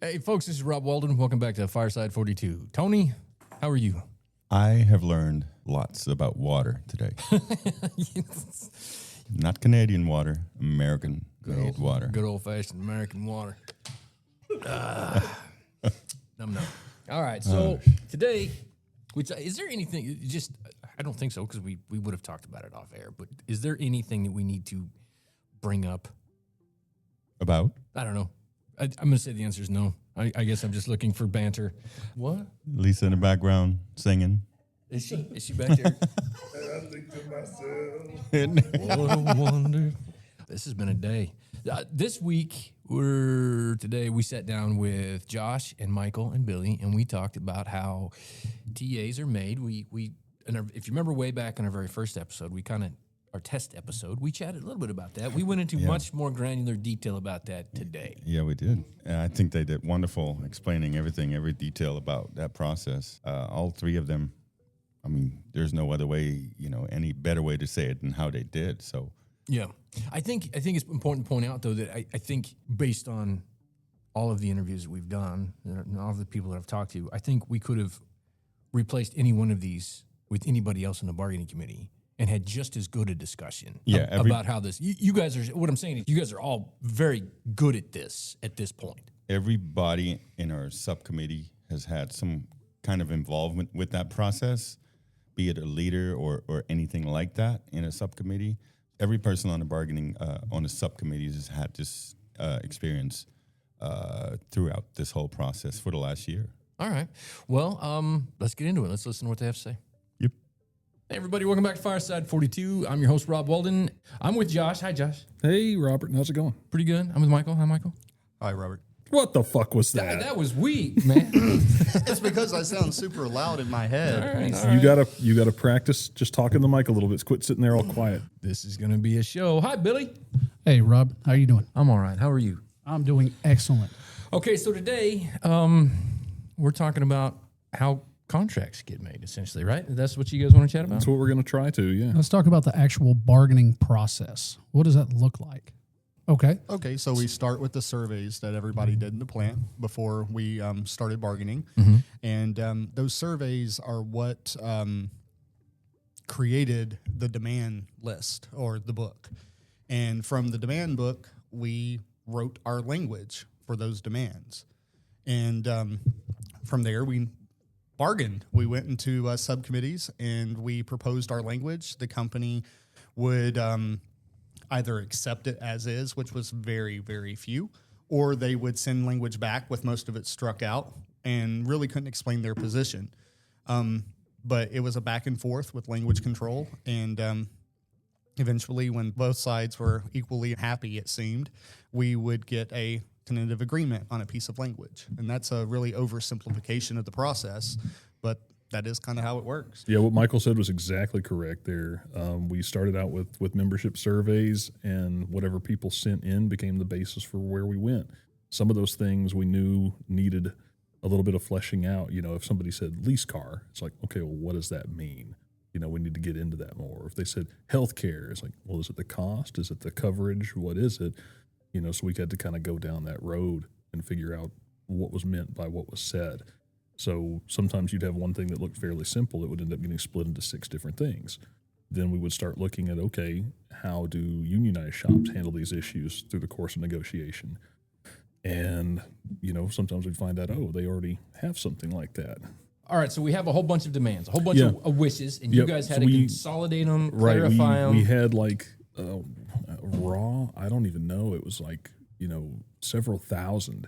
Hey, folks, this is Rob Walden. Welcome back to Fireside 42. Tony, how are you? I have learned lots about water today. Not Canadian water, American made water. Good old-fashioned American water. Num. All right, so today, is there anything, I don't think so, because we would have talked about it off air, but is there anything that we need to bring up? About? I don't know. I'm going to say the answer is no. I guess I'm just looking for banter. What? Lisa in the background singing. Is she? Is she back there? I think to myself. What a wonder. This has been a day. This week, today we sat down with Josh and Michael and Billy, and we talked about how TAs are made. If you remember way back in our very first episode, our test episode, we chatted a little bit about that. We went into much more granular detail about that today. Yeah, we did. And I think they did wonderful explaining every detail about that process. All three of them, I mean, there's no other way, any better way to say it than how they did. So, yeah. I think it's important to point out, though, that I think based on all of the interviews that we've done and all of the people that I've talked to, I think we could have replaced any one of these with anybody else in the bargaining committee and had just as good a discussion about how this. You guys are. What I'm saying is, you guys are all very good at this point. Everybody in our subcommittee has had some kind of involvement with that process, be it a leader or anything like that in a subcommittee. Every person on the bargaining on the subcommittee has had this experience throughout this whole process for the last year. All right. Well, let's get into it. Let's listen to what they have to say. Yep. Hey, everybody. Welcome back to Fireside 42. I'm your host, Rob Walden. I'm with Josh. Hi, Josh. Hey, Robert. How's it going? Pretty good. I'm with Michael. Hi, Michael. Hi, Robert. What the fuck was that? That was weak, man. It's because I sound super loud in my head. All right. You gotta practice just talking the mic a little bit. Quit sitting there all quiet. This is going to be a show. Hi, Billy. Hey, Rob. How you doing? I'm all right. How are you? I'm doing excellent. Okay, so today we're talking about how contracts get made, essentially, right? That's what you guys want to chat about? That's what we're gonna try to. Yeah. Let's talk about the actual bargaining process. What does that look like? Okay, so we start with the surveys that everybody did in the plant before we started bargaining. And those surveys are what created the demand list or the book. And from the demand book, we wrote our language for those demands. And from there, we bargained. We went into subcommittees and we proposed our language. The company would either accept it as is, which was very, very few, or they would send language back with most of it struck out and really couldn't explain their position. But it was a back and forth with language control. And eventually, when both sides were equally happy, it seemed, we would get a tentative agreement on a piece of language. And that's a really oversimplification of the process, but that is kind of how it works. Yeah, what Michael said was exactly correct there. We started out with membership surveys, and whatever people sent in became the basis for where we went. Some of those things we knew needed a little bit of fleshing out. If somebody said lease car, it's like, okay, well, what does that mean? We need to get into that more. If they said healthcare, it's like, well, is it the cost? Is it the coverage? What is it? So we had to kind of go down that road and figure out what was meant by what was said. So sometimes you'd have one thing that looked fairly simple. It would end up getting split into 6 different things. Then we would start looking at, okay, how do unionized shops handle these issues through the course of negotiation? And, sometimes we'd find out, they already have something like that. All right, so we have a whole bunch of demands, a whole bunch of wishes, and you guys had to consolidate them, clarify them. We had raw, I don't even know. It was several thousand.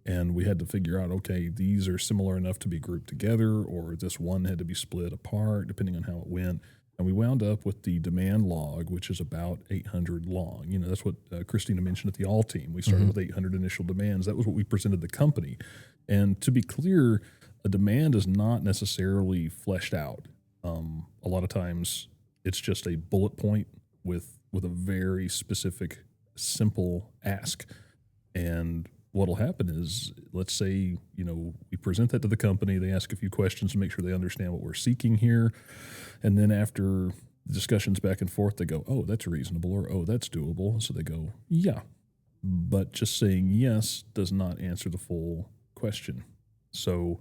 And we had to figure out, okay, these are similar enough to be grouped together, or this one had to be split apart, depending on how it went. And we wound up with the demand log, which is about 800 long. That's what Christina mentioned at the all team. We started with 800 initial demands. That was what we presented the company. And to be clear, a demand is not necessarily fleshed out. A lot of times it's just a bullet point with a very specific, simple ask. And what'll happen is, let's say, we present that to the company, they ask a few questions to make sure they understand what we're seeking here. And then after discussions back and forth, they go, oh, that's reasonable, or oh, that's doable. So they go, yeah. But just saying yes does not answer the full question. So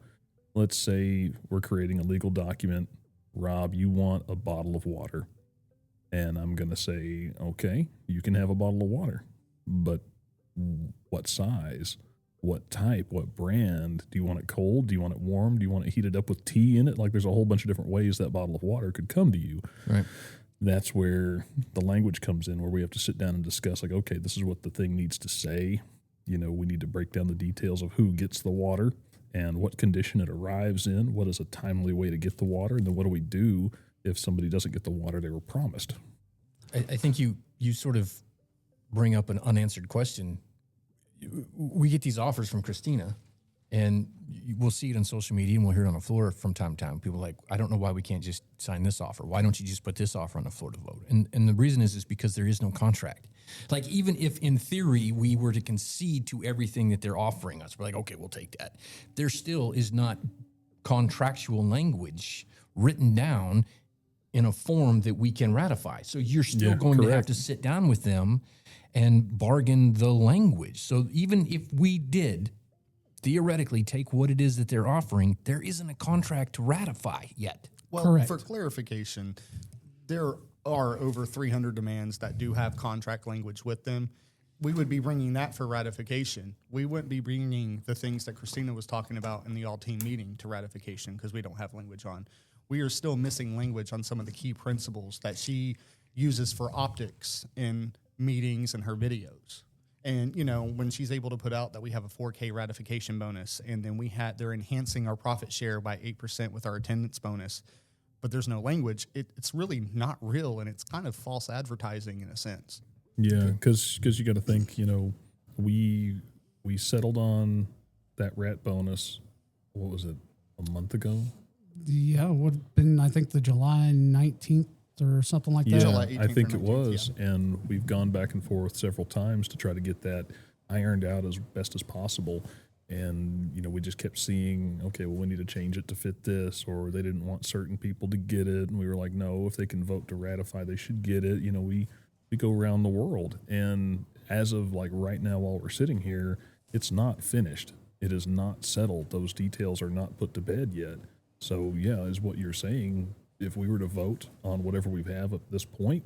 let's say we're creating a legal document. Rob, you want a bottle of water. And I'm going to say, okay, you can have a bottle of water, but what size, what type, what brand? Do you want it cold? Do you want it warm? Do you want it heated up with tea in it? Like there's a whole bunch of different ways that bottle of water could come to you. Right. That's where the language comes in, where we have to sit down and discuss, like, okay, this is what the thing needs to say. You know, we need to break down the details of who gets the water and what condition it arrives in, what is a timely way to get the water, and then what do we do if somebody doesn't get the water they were promised. I think you sort of bring up an unanswered question. We get these offers from Christina, and we'll see it on social media, and we'll hear it on the floor from time to time. People are like, I don't know why we can't just sign this offer. Why don't you just put this offer on the floor to vote? And the reason is because there is no contract. Like, even if in theory we were to concede to everything that they're offering us, we're like, okay, we'll take that. There still is not contractual language written down in a form that we can ratify. So you're still going to have to sit down with them and bargain the language. So even if we did theoretically take what it is that they're offering, there isn't a contract to ratify yet. Well, Correct. for clarification, there are over 300 demands that do have contract language with them. We would be bringing that for ratification. We wouldn't be bringing the things that Christina was talking about in the all-team meeting to ratification because we don't have language on. We are still missing language on some of the key principles that she uses for optics in meetings and her videos. And, you know, when she's able to put out that we have a 4K ratification bonus, and then they're enhancing our profit share by 8% with our attendance bonus, but there's no language, it's really not real, and it's kind of false advertising in a sense. Yeah, because you got to think, you know, we settled on that rat bonus, what was it, a month ago? Yeah, it would have been, I think, the July 19th or something like that. Yeah, July 18th I think or it 19th, was. And we've gone back and forth several times to try to get that ironed out as best as possible. And, you know, we just kept seeing, okay, well, we need to change it to fit this, or they didn't want certain people to get it. And we were like, no, if they can vote to ratify, they should get it. You know, we go around the world. And as of like right now, while we're sitting here, it's not finished. It is not settled. Those details are not put to bed yet. So, yeah, is what you're saying. If we were to vote on whatever we have at this point,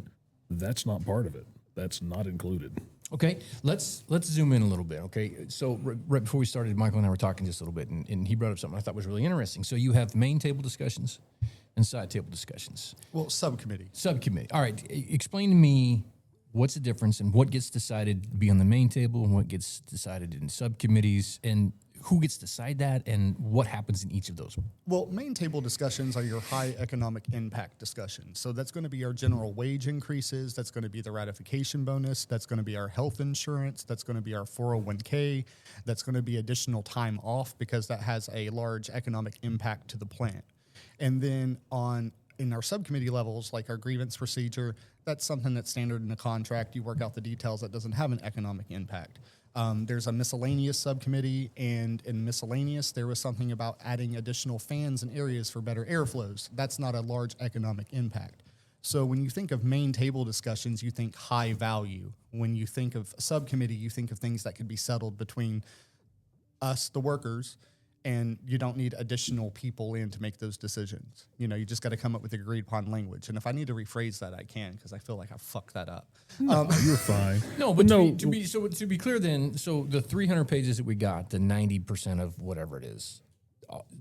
that's not part of it. That's not included. Okay, let's zoom in a little bit. Okay, so right before we started, Michael and I were talking just a little bit, and he brought up something I thought was really interesting. So you have main table discussions and side table discussions. Well, subcommittee. Subcommittee. All right, explain to me what's the difference and what gets decided to be on the main table and what gets decided in subcommittees, and who gets to decide that, and what happens in each of those? Well, main table discussions are your high economic impact discussions. So that's going to be our general wage increases. That's going to be the ratification bonus. That's going to be our health insurance. That's going to be our 401k. That's going to be additional time off because that has a large economic impact to the plant. And then in our subcommittee levels, like our grievance procedure, that's something that's standard in the contract. You work out the details. That doesn't have an economic impact. There's a miscellaneous subcommittee, and in miscellaneous, there was something about adding additional fans and areas for better airflows. That's not a large economic impact. So when you think of main table discussions, you think high value. When you think of subcommittee, you think of things that could be settled between us, the workers, and you don't need additional people in to make those decisions. You know, you just got to come up with agreed upon language. And if I need to rephrase that, I can, because I feel like I fucked that up. You're fine. No, but to be clear, then, so the 300 pages that we got, the 90% of whatever it is,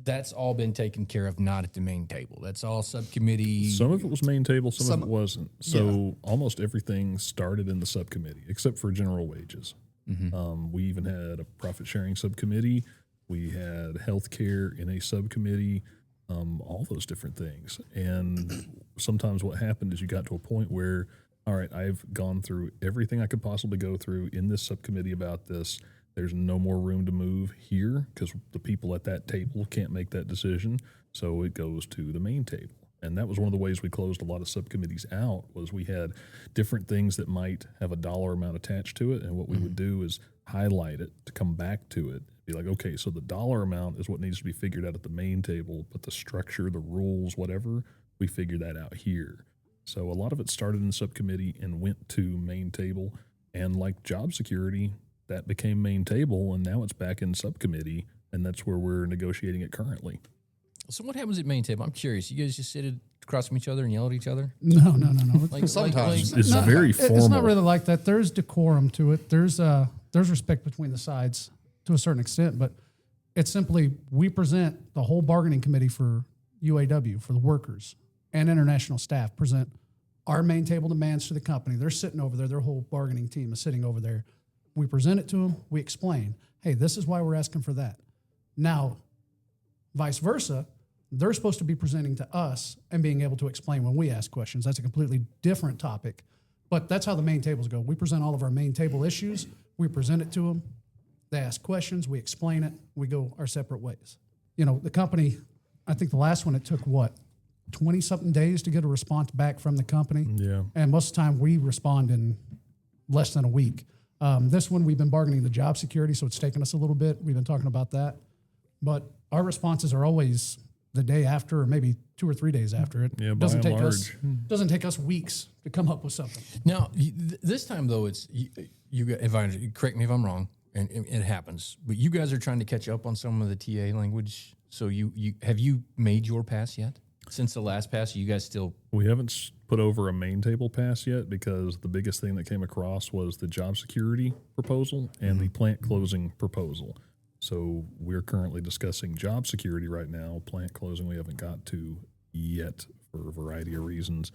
that's all been taken care of, not at the main table. That's all subcommittee. Some of it was main table, some of it wasn't. So almost everything started in the subcommittee, except for general wages. Mm-hmm. We even had a profit sharing subcommittee. We had healthcare in a subcommittee, all those different things. And sometimes what happened is you got to a point where, all right, I've gone through everything I could possibly go through in this subcommittee about this. There's no more room to move here because the people at that table can't make that decision. So it goes to the main table. And that was one of the ways we closed a lot of subcommittees out, was we had different things that might have a dollar amount attached to it. And what we would do is highlight it to come back to it. Be like, okay, so the dollar amount is what needs to be figured out at the main table, but the structure, the rules, whatever, we figure that out here. So a lot of it started in subcommittee and went to main table. And like job security, that became main table, and now it's back in subcommittee. and that's where we're negotiating it currently. So what happens at main table? I'm curious. You guys just sit across from each other and yell at each other? No. Like Sometimes. It's very formal. It's not really like that. There's decorum to it. There's respect between the sides to a certain extent, but it's simply we present the whole bargaining committee for UAW, for the workers and international staff, present our main table demands to the company. They're sitting over there. Their whole bargaining team is sitting over there. We present it to them. We explain, hey, this is why we're asking for that. Now, vice versa, they're supposed to be presenting to us and being able to explain when we ask questions. That's a completely different topic, but that's how the main tables go. We present all of our main table issues. We present it to them. They ask questions. We explain it. We go our separate ways. You know, the company, I think the last one, it took 20-something days to get a response back from the company. Yeah. And most of the time we respond in less than a week. This one, we've been bargaining the job security, so it's taken us a little bit. We've been talking about that. But our responses are always the day after or maybe 2 or 3 days after. It Yeah, by doesn't and doesn't take us weeks to come up with something. Now, this time, though, it's you guys, correct me if I'm wrong, and it happens, but you guys are trying to catch up on some of the TA language. So have you made your pass yet? Since the last pass, you guys still... We haven't put over a main table pass yet because the biggest thing that came across was the job security proposal and the plant closing proposal. So we're currently discussing job security right now. Plant closing we haven't got to yet for a variety of reasons.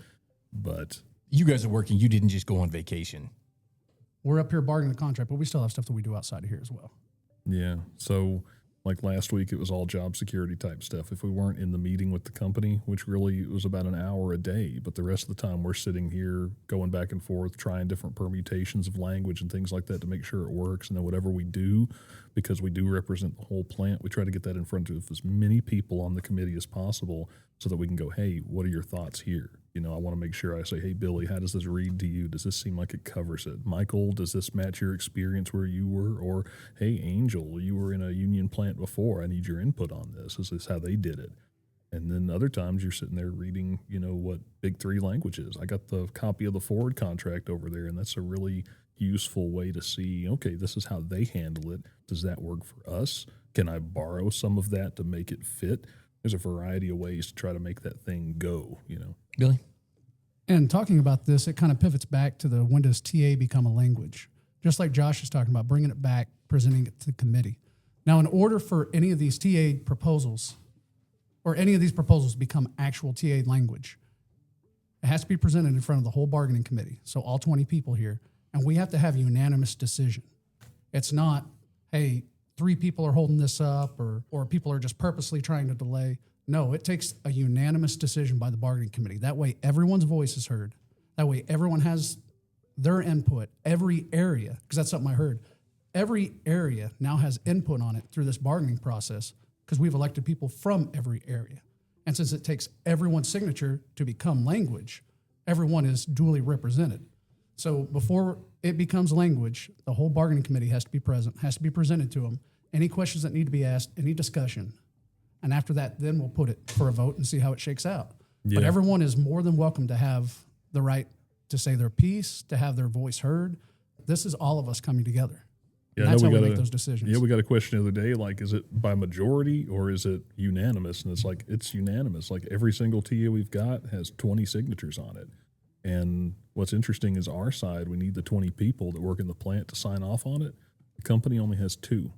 But You guys are working. You didn't just go on vacation. We're up here bargaining the contract, but we still have stuff that we do outside of here as well. yeah, so like last week, it was all job security type stuff. If we weren't in the meeting with the company, which really was about an hour a day, but the rest of the time we're sitting here going back and forth, trying different permutations of language and things like that to make sure it works. And then whatever we do, because we do represent the whole plant, we try to get that in front of as many people on the committee as possible so that we can go, hey, what are your thoughts here? You know, I want to make sure I say, hey, Billy, how does this read to you? Does this seem like it covers it? Michael, does this match your experience where you were? Or, hey, Angel, you were in a union plant before. I need your input on this. Is this how they did it? And then other times you're sitting there reading, you know, what Big Three language is. I got the copy of the Ford contract over there, and that's a really useful way to see, okay, this is how they handle it. Does that work for us? Can I borrow some of that to make it fit? There's a variety of ways to try to make that thing go, you know. Billy? And talking about this, it kind of pivots back to the when does TA become a language? Just like Josh is talking about, bringing it back, presenting it to the committee. Now, in order for any of these TA proposals or any of these proposals to become actual TA language, it has to be presented in front of the whole bargaining committee, so all 20 people here, and we have to have a unanimous decision. It's not, hey, 3 people are holding this up or people are just purposely trying to delay. No, it takes a unanimous decision by the bargaining committee. That way everyone's voice is heard. That way everyone has their input, every area, because that's something I heard. Every area now has input on it through this bargaining process because we've elected people from every area. And since it takes everyone's signature to become language, everyone is duly represented. So before it becomes language, the whole bargaining committee has to be present, has to be presented to them. Any questions that need to be asked, any discussion. And after that, then we'll put it for a vote and see how it shakes out. Yeah. But everyone is more than welcome to have the right to say their piece, to have their voice heard. This is all of us coming together. Yeah, And that's how we got make those decisions. Yeah, we got a question the other day, like, is it by majority or is it unanimous? And it's like, it's unanimous. Like every single TA we've got has 20 signatures on it. And what's interesting is our side, we need the 20 people that work in the plant to sign off on it. The company only has 2.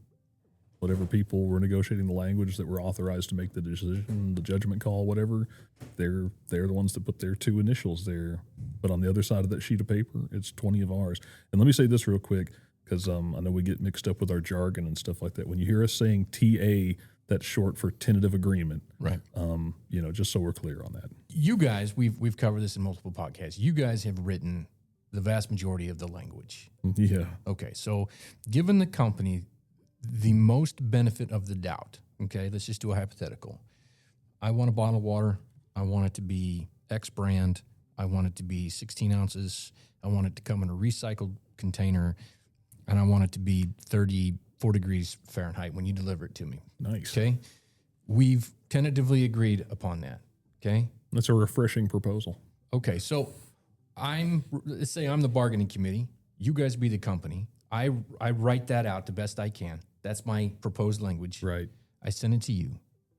Whatever people were negotiating the language that were authorized to make the decision, the judgment call, whatever, they're the ones that put their 2 initials there. But on the other side of that sheet of paper, it's 20 of ours. And let me say this real quick, because I know we get mixed up with our jargon and stuff like that. When you hear us saying TA, that's short for tentative agreement. Right. You know, just so we're clear on that. You guys, we've covered this in multiple podcasts. You guys have written the vast majority of the language. Yeah. Okay, so given the company the most benefit of the doubt, okay, let's just do a hypothetical. I want a bottle of water. I want it to be X brand. I want it to be 16 ounces. I want it to come in a recycled container, and I want it to be 34 degrees Fahrenheit when you deliver it to me. Nice. Okay, we've tentatively agreed upon that. Okay. That's a refreshing proposal. Okay, so let's say I'm the bargaining committee. You guys be the company. I write that out the best I can. That's my proposed language. Right. I send it to you,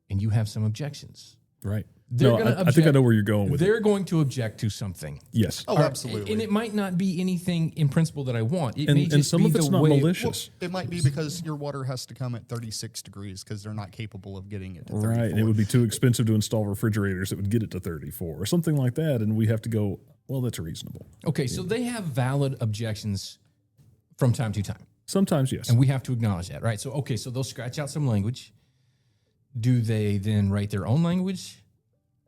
and you have some objections. Right. They're No, gonna I think I know where you're going with it. They're going to object to something. Yes. Oh, absolutely. And it might not be anything in principle that I want. It may And just some be of it's the not way malicious. It might be because your water has to come at 36 degrees because they're not capable of getting it to 34. Right. And it would be too expensive to install refrigerators that would get it to 34 or something like that. And we have to go, well, that's reasonable. Okay, so they have valid objections from time to time. Sometimes, yes. And we have to acknowledge that, right? So, okay, so they'll scratch out some language. Do they then write their own language?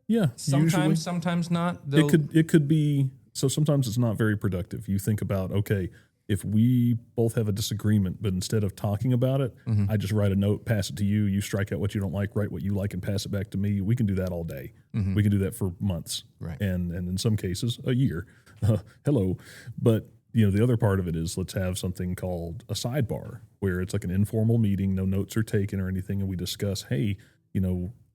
Yeah. Sometimes, usually. sometimes not. It could be, so sometimes it's not very productive. You think about, okay, if we both have a disagreement, but instead of talking about it, I just write a note, pass it to you, you strike out what you don't like, write what you like, and pass it back to me. We can do that all day. We can do that for months. Right. And in some cases, a year. Hello. But the other part of it is let's have something called a sidebar where it's like an informal meeting, no notes are taken or anything, and we discuss, hey,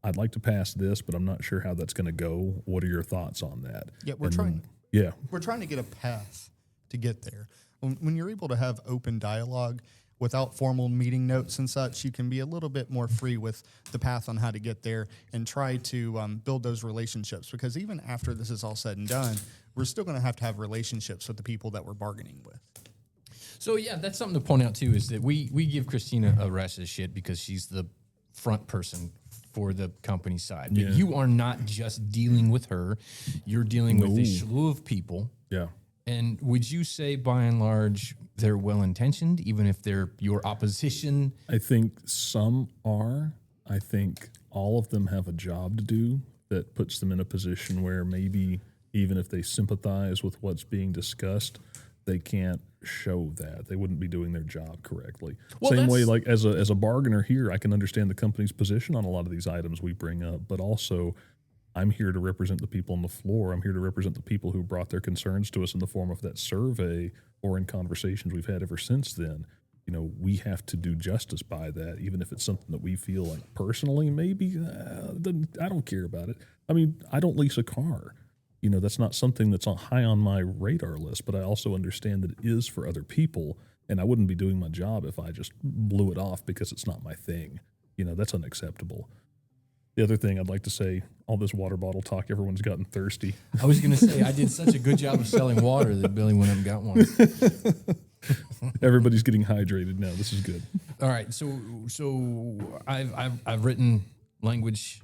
I'd like to pass this, but I'm not sure how that's going to go. What are your thoughts on that? Yeah, we're And trying. then- We're trying to get a path to get there. When you're able to have open dialogue without formal meeting notes and such, you can be a little bit more free with the path on how to get there and try to build those relationships. Because even after this is all said and done, we're still going to have relationships with the people that we're bargaining with. So, yeah, that's something to point out, too, is that we give Christina a rest of shit because she's the front person for the company side. But you are not just dealing with her. You're dealing with a slew of people. Yeah. And would you say, by and large, they're well-intentioned, even if they're your opposition? I think some are. I think all of them have a job to do that puts them in a position where maybe even if they sympathize with what's being discussed, they can't show that. They wouldn't be doing their job correctly. Well, Same way, that's- like as a bargainer here, I can understand the company's position on a lot of these items we bring up, but also I'm here to represent the people on the floor. I'm here to represent the people who brought their concerns to us in the form of that survey or in conversations we've had ever since then. We have to do justice by that, even if it's something that we feel like personally, maybe I don't care about it. I mean, I don't lease a car. That's not something that's high on my radar list, but I also understand that it is for other people, and I wouldn't be doing my job if I just blew it off because it's not my thing. That's unacceptable. The other thing I'd like to say, all this water bottle talk, everyone's gotten thirsty. I was going to say, I did such a good job of selling water that Billy went up and got one. Everybody's getting hydrated now. This is good. All right, so I've written language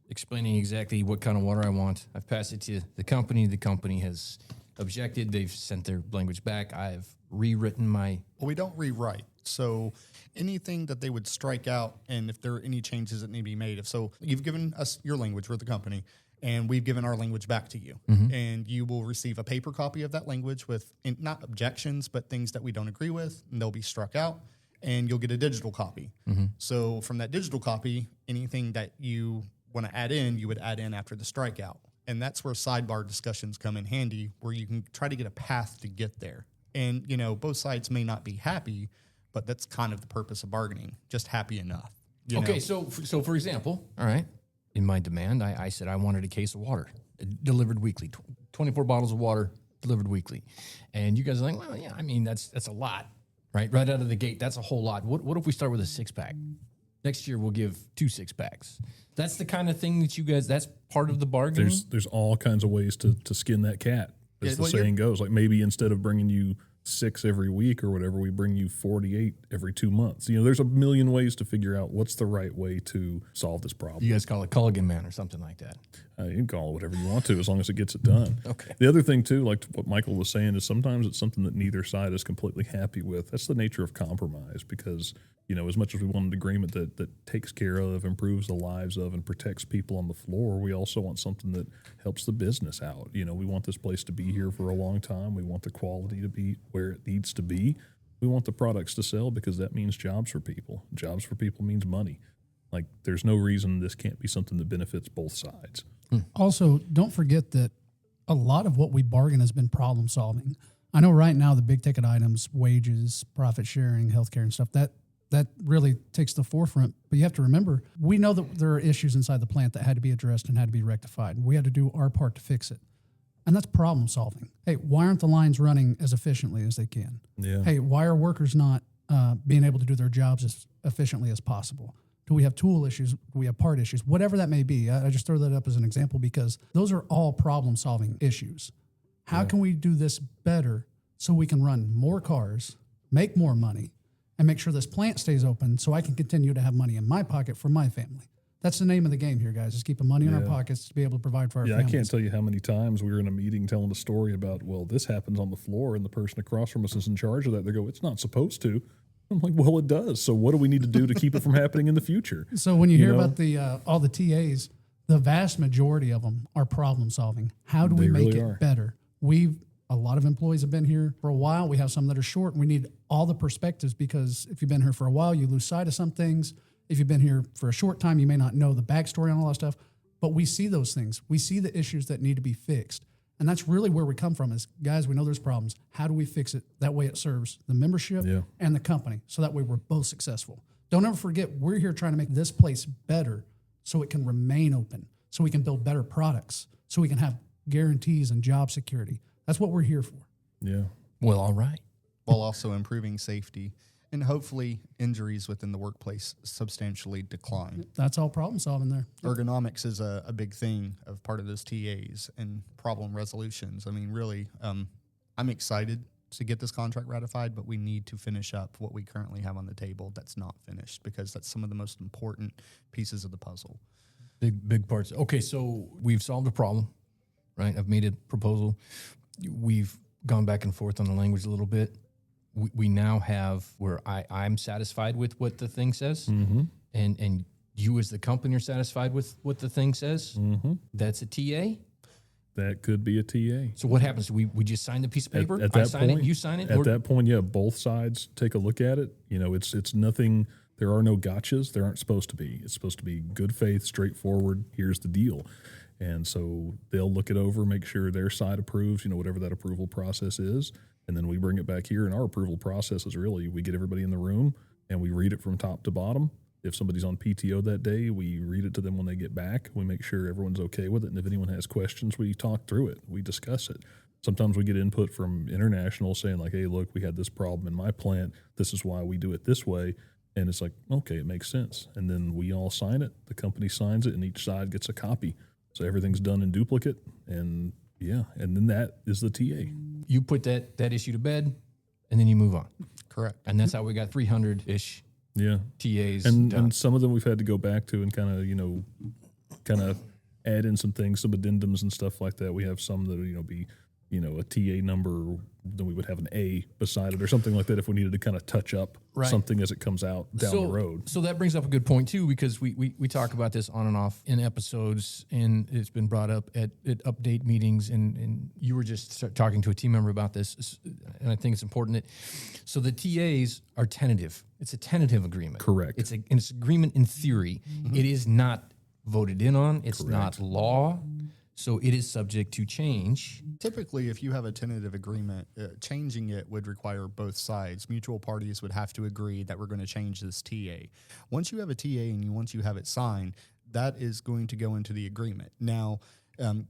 explaining exactly what kind of water I want. I've passed it to the company. The company has objected. They've sent their language back. I've rewritten my... Well, we don't rewrite. So anything that they would strike out, and if there are any changes that need to be made, so you've given us your language, we're the company, and we've given our language back to you. And you will receive a paper copy of that language with not objections, but things that we don't agree with, and they'll be struck out, and you'll get a digital copy. So from that digital copy, anything that you want to add in, you would add in after the strikeout. And that's where sidebar discussions come in handy, where you can try to get a path to get there. And, both sides may not be happy, but that's kind of the purpose of bargaining, just happy enough. Okay, so for example, all right, in my demand, I said I wanted a case of water delivered weekly, 24 bottles of water delivered weekly. And you guys are like, well, yeah, I mean, that's a lot, right? Right out of the gate, that's a whole lot. What if we start with a 6-pack? Next year, we'll give 2 6-packs. That's the kind of thing that you guys, that's part of the bargaining? There's all kinds of ways to skin that cat, as the well, saying goes. Like maybe instead of bringing you 6 every week or whatever, we bring you 48 every 2 months. There's a million ways to figure out what's the right way to solve this problem. You guys call it Culligan Man or something like that. You can call it whatever you want to as long as it gets it done. Okay. The other thing, too, like what Michael was saying, is sometimes it's something that neither side is completely happy with. That's the nature of compromise because, as much as we want an agreement that takes care of, improves the lives of, and protects people on the floor, we also want something that helps the business out. We want this place to be here for a long time. We want the quality to be where it needs to be. We want the products to sell because that means jobs for people. Jobs for people means money. Like, there's no reason this can't be something that benefits both sides. Also, don't forget that a lot of what we bargain has been problem solving. I know right now the big ticket items, wages, profit sharing, healthcare and stuff, that really takes the forefront. But you have to remember, we know that there are issues inside the plant that had to be addressed and had to be rectified. We had to do our part to fix it. And that's problem solving. Hey, why aren't the lines running as efficiently as they can? Yeah. Hey, why are workers not being able to do their jobs as efficiently as possible? Do we have tool issues? Do we have part issues? Whatever that may be. I just throw that up as an example because those are all problem-solving issues. How can we do this better so we can run more cars, make more money, and make sure this plant stays open so I can continue to have money in my pocket for my family? That's the name of the game here, guys, is keeping money in our pockets to be able to provide for our families. I can't tell you how many times we were in a meeting telling a story about, well, this happens on the floor, and the person across from us is in charge of that. They go, it's not supposed to. I'm like, well, it does. So what do we need to do to keep it from happening in the future? So when you hear about the all the TAs, the vast majority of them are problem solving. How do we make it better? A lot of employees have been here for a while. We have some that are short, and we need all the perspectives because if you've been here for a while, you lose sight of some things. If you've been here for a short time, you may not know the backstory on all that stuff, but we see those things. We see the issues that need to be fixed. And that's really where we come from is, guys, we know there's problems. How do we fix it? That way it serves the membership and the company. So that way we're both successful. Don't ever forget, we're here trying to make this place better so it can remain open, so we can build better products, so we can have guarantees and job security. That's what we're here for. Yeah. Well, all right. While also improving safety and hopefully injuries within the workplace substantially decline. That's all problem solving there. Ergonomics is a big thing of part of those TAs and problem resolutions. I mean, really, I'm excited to get this contract ratified, but we need to finish up what we currently have on the table that's not finished because that's some of the most important pieces of the puzzle. Big parts. Okay, so we've solved a problem, right? I've made a proposal. We've gone back and forth on the language a little bit. We now have where I'm satisfied with what the thing says, and you as the company are satisfied with what the thing says. That's a TA. That could be a TA. So what happens? We just sign the piece of paper. At that I sign point, it. You sign it. At that point, yeah, both sides take a look at it. You know, it's nothing. There are no gotchas. There aren't supposed to be. It's supposed to be good faith, straightforward. Here's the deal. And so they'll look it over, make sure their side approves, you know, whatever that approval process is. And then we bring it back here. And our approval process is really, we get everybody in the room and we read it from top to bottom. If somebody's on PTO that day, we read it to them when they get back. We make sure everyone's okay with it. And if anyone has questions, we talk through it. We discuss it. Sometimes we get input from international saying like, hey, look, we had this problem in my plant. This is why we do it this way. And it's like, okay, it makes sense. And then we all sign it. The company signs it and each side gets a copy. So everything's done in duplicate, and and then that is the TA. You put that issue to bed, and then you move on. Correct. And that's how we got 300-ish TAs. And some of them we've had to go back to and kind of add in some things, some addendums and stuff like that. We have some that be a TA number, then we would have an A beside it or something like that if we needed to kind of touch up something as it comes out down the road. So that brings up a good point too, because we talk about this on and off in episodes, and it's been brought up at update meetings, and you were just talking to a team member about this, and I think it's important so the TAs are tentative. It's a tentative agreement. Correct. It's an agreement in theory. Mm-hmm. It is not voted in on. It's not law. So it is subject to change. Typically, if you have a tentative agreement, changing it would require both sides. Mutual parties would have to agree that we're going to change this TA. Once you have a TA and once you have it signed, that is going to go into the agreement. Now, we're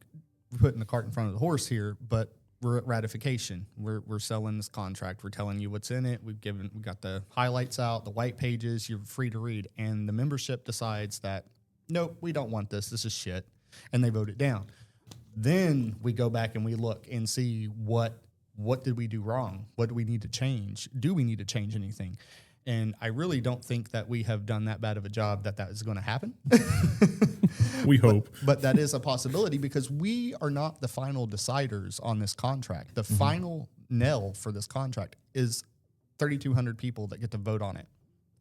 putting the cart in front of the horse here, but we're at ratification. We're selling this contract. We're telling you what's in it. We got the highlights out, the white pages. You're free to read, and the membership decides that nope, we don't want this. This is shit, and they vote it down. Then we go back and we look and see what did we do wrong? What do we need to change? Do we need to change anything? And I really don't think that we have done that bad of a job that is going to happen. We hope. But that is a possibility because we are not the final deciders on this contract. The final nail for this contract is 3,200 people that get to vote on it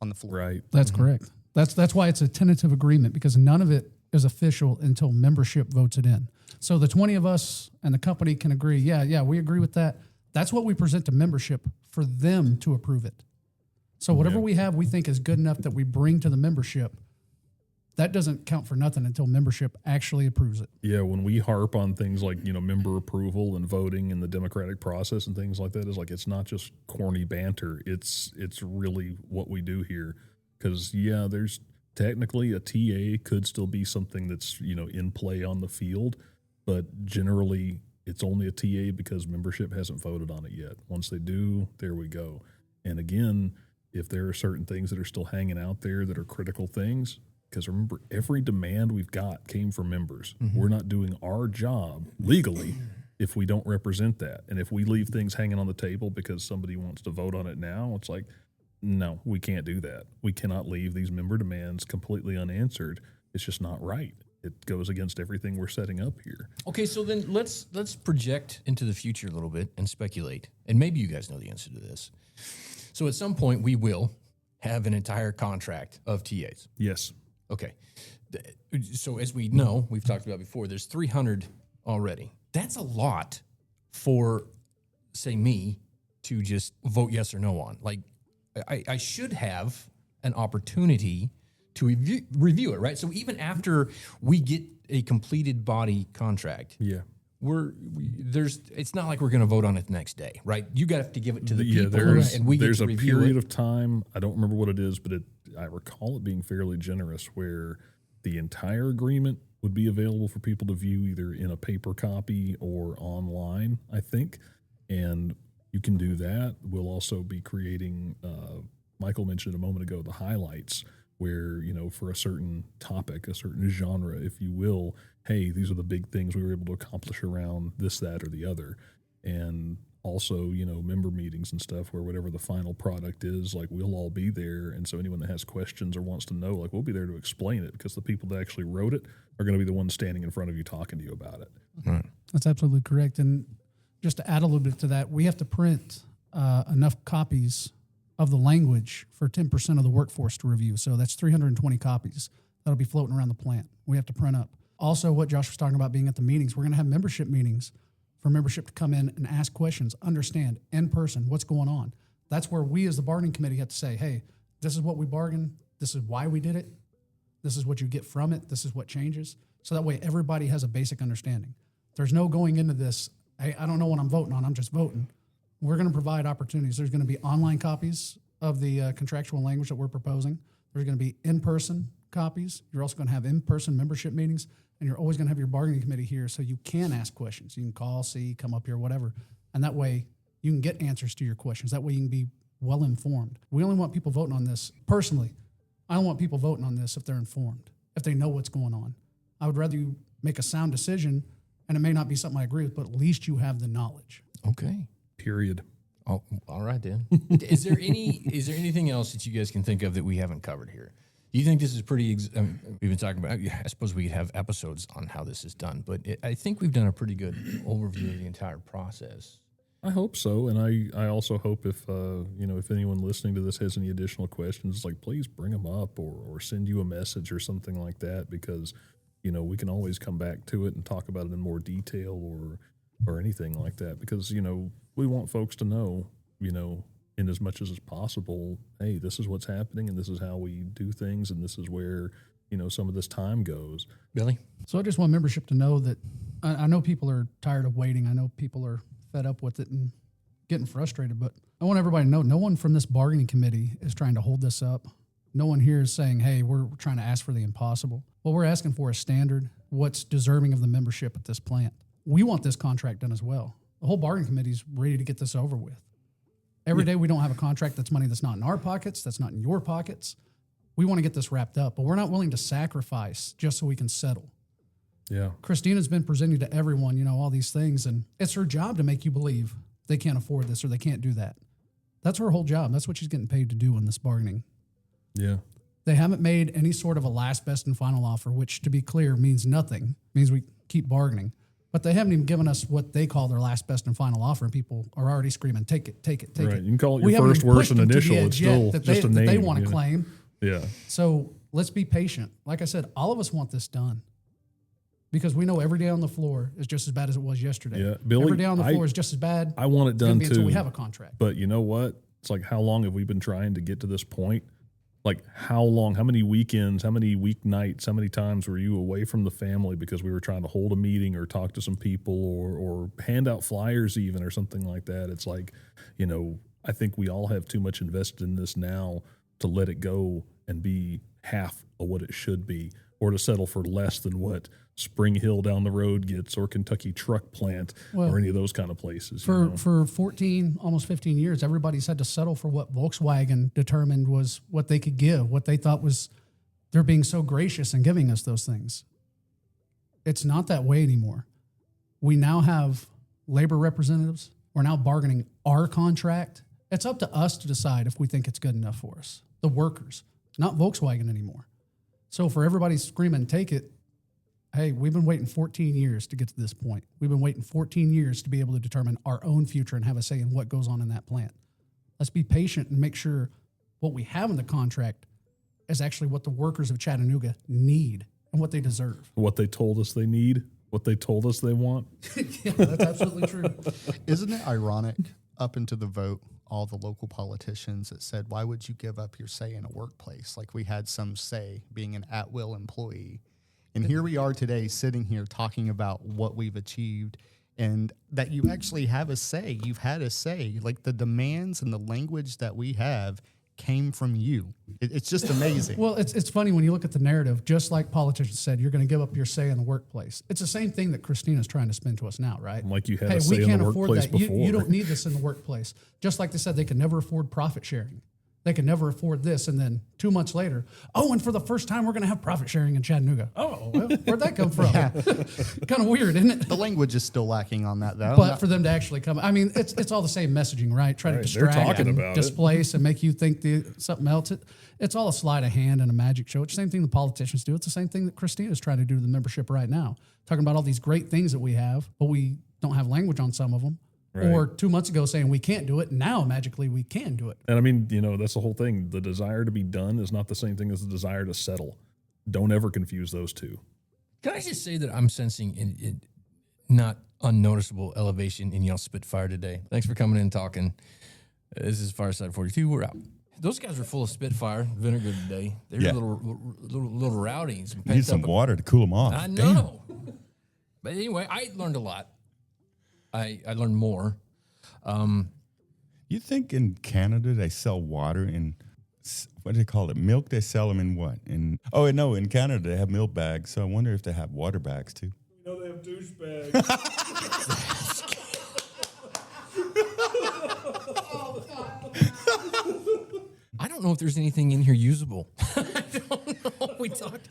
on the floor. Right. That's correct. That's why it's a tentative agreement, because none of it is official until membership votes it in. So the 20 of us and the company can agree, yeah, we agree with that. That's what we present to membership for them to approve it. So whatever we have we think is good enough that we bring to the membership, that doesn't count for nothing until membership actually approves it. Yeah, when we harp on things like, member approval and voting and the democratic process and things like that, is like, it's not just corny banter. It's really what we do here. Because, there's technically a TA could still be something that's, in play on the field, but generally it's only a TA because membership hasn't voted on it yet. Once they do, there we go. And again, if there are certain things that are still hanging out there that are critical things, because remember, every demand we've got came from members. We're not doing our job legally if we don't represent that. And if we leave things hanging on the table because somebody wants to vote on it now, it's like, no, we can't do that. We cannot leave these member demands completely unanswered. It's just not right. It goes against everything we're setting up here. Okay, so then let's project into the future a little bit and speculate. And maybe you guys know the answer to this. So at some point we will have an entire contract of TAs. Yes. Okay. So as we know, we've talked about before, there's 300 already. That's a lot for, say, me to just vote yes or no on. Like, I should have an opportunity to review it, right? So even after we get a completed body contract, Yeah. it's not like we're going to vote on it the next day, right? You got to give it to the people, there's, and we get there's to a review period it. of time, I don't remember what it is, but I recall it being fairly generous where the entire agreement would be available for people to view either in a paper copy or online, I think. And you can do that. We'll also be creating, Michael mentioned a moment ago, the highlights where, for a certain topic, a certain genre, if you will, hey, these are the big things we were able to accomplish around this, that, or the other. And also, member meetings and stuff where whatever the final product is, like, we'll all be there. And so anyone that has questions or wants to know, like, we'll be there to explain it, because the people that actually wrote it are going to be the ones standing in front of you talking to you about it. Right. That's absolutely correct. And just to add a little bit to that, we have to print enough copies of the language for 10% of the workforce to review. So that's 320 copies that'll be floating around the plant. We have to print up. Also, what Josh was talking about being at the meetings, we're going to have membership meetings for membership to come in and ask questions, understand in person what's going on. That's where we as the bargaining committee have to say, hey, this is what we bargained. This is why we did it. This is what you get from it. This is what changes. So that way everybody has a basic understanding. There's no going into this, hey, I don't know what I'm voting on. I'm just voting. We're going to provide opportunities. There's going to be online copies of the contractual language that we're proposing. There's going to be in-person copies. You're also going to have in-person membership meetings, and you're always going to have your bargaining committee here so you can ask questions. You can call, see, come up here, whatever. And that way you can get answers to your questions. That way you can be well informed. We only want people voting on this. Personally, I don't want people voting on this if they're informed, if they know what's going on. I would rather you make a sound decision, and it may not be something I agree with, but at least you have the knowledge. Okay. Period. Oh, all right then. Is there anything else that you guys can think of that we haven't covered here? Do you think this is pretty? We've been talking about. I suppose we could have episodes on how this is done, but I think we've done a pretty good overview of the entire process. I hope so, and I also hope if if anyone listening to this has any additional questions, like, please bring them up or send you a message or something like that, because we can always come back to it and talk about it in more detail or anything like that, because we want folks to know in as much as is possible, hey, this is what's happening and this is how we do things and this is where some of this time goes. Billy? So I just want membership to know that I know people are tired of waiting. I know people are fed up with it and getting frustrated, but I want everybody to know no one from this bargaining committee is trying to hold this up. No one here is saying, hey, we're trying to ask for the impossible. What we're asking for is standard, what's deserving of the membership at this plant. We want this contract done as well. The whole bargaining committee is ready to get this over with. Every day we don't have a contract that's money that's not in our pockets, that's not in your pockets. We want to get this wrapped up, but we're not willing to sacrifice just so we can settle. Yeah. Christina's been presenting to everyone, all these things, and it's her job to make you believe they can't afford this or they can't do that. That's her whole job. That's what she's getting paid to do in this bargaining. Yeah. They haven't made any sort of a last, best, and final offer, which, to be clear, means nothing. It means we keep bargaining. But they haven't even given us what they call their last, best, and final offer, and people are already screaming, take it, take it, take Right. it. You can call it We your haven't first, even worst, pushed and them to the initial. edge It's yet still that just a name. they want to yeah. claim. Yeah. So let's be patient. Like I said, all of us want this done because we know every day on the floor is just as bad as it was yesterday. Yeah. Billy, every day on the floor is just as bad. I want it It's gonna done be until too. we have a contract. But you know what? It's like, how long have we been trying to get to this point? Like, how long, how many weekends, how many weeknights, how many times were you away from the family because we were trying to hold a meeting or talk to some people or hand out flyers even or something like that? It's like, I think we all have too much invested in this now to let it go and be half of what it should be or to settle for less than what Spring Hill down the road gets, or Kentucky Truck Plant, Well, or any of those kind of places. you know? For 14, almost 15 years, everybody's had to settle for what Volkswagen determined was what they could give, what they thought was they're being so gracious in giving us those things. It's not that way anymore. We now have labor representatives. We're now bargaining our contract. It's up to us to decide if we think it's good enough for us, the workers, not Volkswagen anymore. So for everybody screaming, take it, hey, we've been waiting 14 years to get to this point. We've been waiting 14 years to be able to determine our own future and have a say in what goes on in that plant. Let's be patient and make sure what we have in the contract is actually what the workers of Chattanooga need and what they deserve. What they told us they need, what they told us they want. Yeah, that's absolutely true. Isn't it ironic, up into the vote, all the local politicians that said, why would you give up your say in a workplace? Like we had some say being an at-will employee. And here we are today sitting here talking about what we've achieved and that you actually have a say. You've had a say. Like the demands and the language that we have came from you. It's just amazing. Well, it's funny when you look at the narrative, just like politicians said, you're going to give up your say in the workplace. It's the same thing that Christina's trying to spin to us now, right? Like you had hey, a say we in can't the afford workplace that. You before. don't need this in the workplace. Just like they said, they could never afford profit sharing. They could never afford this. And then 2 months later, oh, and for the first time, we're going to have profit sharing in Chattanooga. Oh, well, where'd that come from? Kind of weird, isn't it? The language is still lacking on that, though. But for them to actually come, I mean, it's all the same messaging, right? Try to Right, they're distract talking and about it. displace and make you think something else. It's all a sleight of hand and a magic show. It's the same thing the politicians do. It's the same thing that Christina's trying to do to the membership right now. Talking about all these great things that we have, but we don't have language on some of them. Right. Or 2 months ago saying we can't do it. Now, magically, we can do it. And I mean, you know, that's the whole thing. The desire to be done is not the same thing as the desire to settle. Don't ever confuse those two. Can I just say that I'm sensing in not unnoticeable elevation in y'all Spitfire today? Thanks for coming in and talking. This is Fireside 42. We're out. Those guys were full of Spitfire vinegar today. They're Yeah. a little rowdy. Need some water to cool them off. I Damn. know. But anyway, I learned a lot. I learned more. You think in Canada they sell water in, what do they call it? Milk? They sell them in what? In Canada they have milk bags. So I wonder if they have water bags too. You know, they have douchebags. I don't know if there's anything in here usable. I don't know. We talked.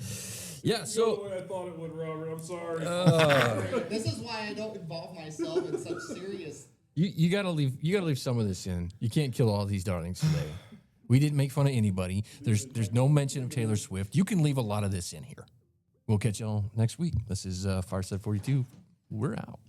Yeah, so I thought it would, Robert. I'm sorry. This is why I don't involve myself in such serious. you gotta leave some of this in. You can't kill all these darlings today. We didn't make fun of anybody. There's no mention of Taylor Swift. You can leave a lot of this in here. We'll catch y'all next week. This is Fireside 42. We're out.